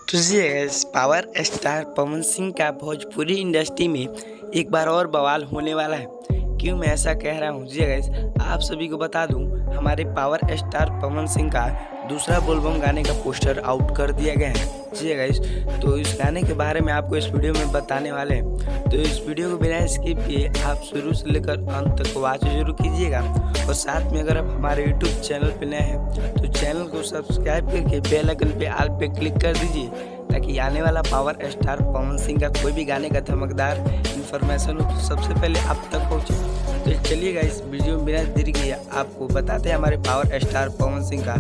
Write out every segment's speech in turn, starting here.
तो जी guys, power star Pawan Singh का Bhojpuri industry में एक बार और बवाल होने वाला है। क्यों मैं ऐसा कह रहा हूँ? जी गाइस, आप सभी को बता दूँ, हमारे पावर स्टार पवन सिंह का दूसरा बोलबम गाने का पोस्टर आउट कर दिया गया है। जी गाइस, तो इस गाने के बारे में आपको इस वीडियो में बताने वाले हैं। तो इस वीडियो को बिना स्किप किए आप शुरू से लेकर अंत तक वॉच जरूर कीजिएगा। और साथ में अगर आप हमारे यूट्यूब चैनल पर नए हैं तो चैनल को सब्सक्राइब करके बेल आइकन पे ऑल पे क्लिक कर दीजिए, ताकि आने वाला पावर स्टार पवन सिंह का कोई भी गाने का धमकदार इन्फॉर्मेशन हो तो सबसे पहले आप तक पहुंचे। तो चलिएगा इस वीडियो में बिना देरी किए आपको बताते हैं हमारे पावर स्टार पवन सिंह का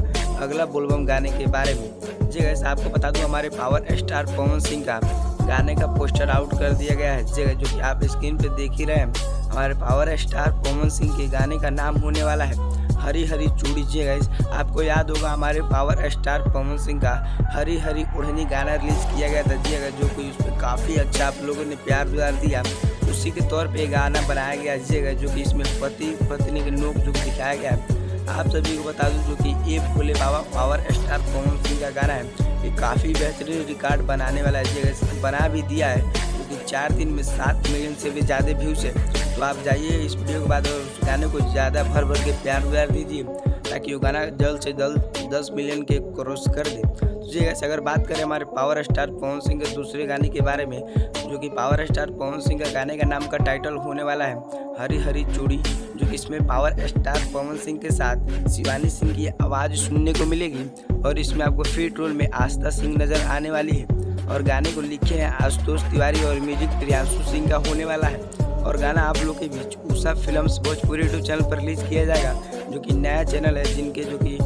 अगला बोलबम गाने के बारे में। जी गाइस, आपको बता दूं, हमारे पावर स्टार पवन सिंह का गाने का पोस्टर आउट कर दिया गया है। जी गाइस, जो कि आप स्क्रीन पे देख ही रहे हैं, हमारे पावर स्टार पवन सिंह के गाने का नाम होने वाला है हरी हरी चूड़ी। जी गाइस, आपको याद होगा हमारे पावर स्टार पवन सिंह का हरी हरी ओढ़नी गाना रिलीज किया गया था। जी जो कि उस पर काफ़ी अच्छा आप लोगों ने प्यार दुलार दिया, उसी के तौर पे गाना बनाया गया। जी जो कि इसमें पति पत्नी के नोक झोंक दिखाया गया है। आप सभी को बता दूं, जो कि ये भोले बाबा पावर स्टार पवन सिंह का गाना है, ये काफ़ी बेहतरीन रिकॉर्ड बनाने वाला है। जी बना भी दिया है, क्योंकि 4 दिन में 7 मिलियन से भी ज़्यादा व्यूज़ है। तो आप जाइए इस वीडियो के बाद और उस गाने को ज़्यादा भर भर के प्यार व्यार दीजिए, ताकि वो गाना जल्द से जल्द 10 मिलियन के क्रॉस कर दे। तो जी ऐसे अगर बात करें हमारे पावर स्टार पवन सिंह के दूसरे गाने के बारे में, जो कि पावर स्टार पवन सिंह का गाने का नाम का टाइटल होने वाला है हरी हरी चूड़ी, जो कि इसमें पावर स्टार पवन सिंह के साथ शिवानी सिंह की आवाज़ सुनने को मिलेगी। और इसमें आपको फीट रोल में आस्था सिंह नज़र आने वाली है। और गाने को लिखे हैं आशुतोष तिवारी और म्यूजिक प्रियांशु सिंह का होने वाला है। और गाना आप लोग के बीच Usha films Bhojpuri YouTube channel पर रिलीज किया जाएगा, जो कि नया चैनल है, जिनके जो कि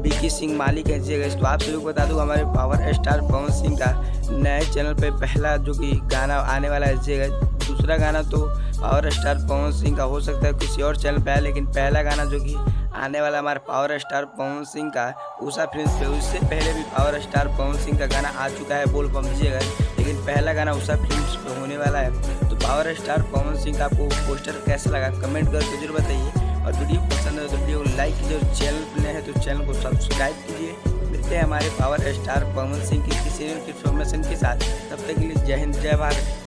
बीकी सिंह मालिक है। जी तो आप सभी को बता दूं, हमारे पावर स्टार पवन सिंह का नए चैनल पे पहला जो कि गाना आने वाला है। जी दूसरा गाना तो पावर स्टार पवन सिंह का हो सकता है किसी और चैनल पे है, लेकिन पहला गाना जो कि आने वाला हमारे पावर स्टार पवन सिंह का उषा फिल्म्स पे, उससे पहले भी पावर स्टार पवन सिंह का गाना आ चुका है बोलबम। जी लेकिन पहला गाना उषा फिल्म्स पे होने वाला है। तो पावर स्टार पवन सिंह का आपको पोस्टर कैसा लगा कमेंट करके जरूर बताइए। और वीडियो पसंद है तो वीडियो को लाइक कीजिए, और चैनल पर नए हैं तो चैनल को सब्सक्राइब कीजिए। मिलते हैं हमारे पावर स्टार पवन सिंह की किसी इन्फॉर्मेशन के साथ, तब तक के लिए जय हिंद जय भारत।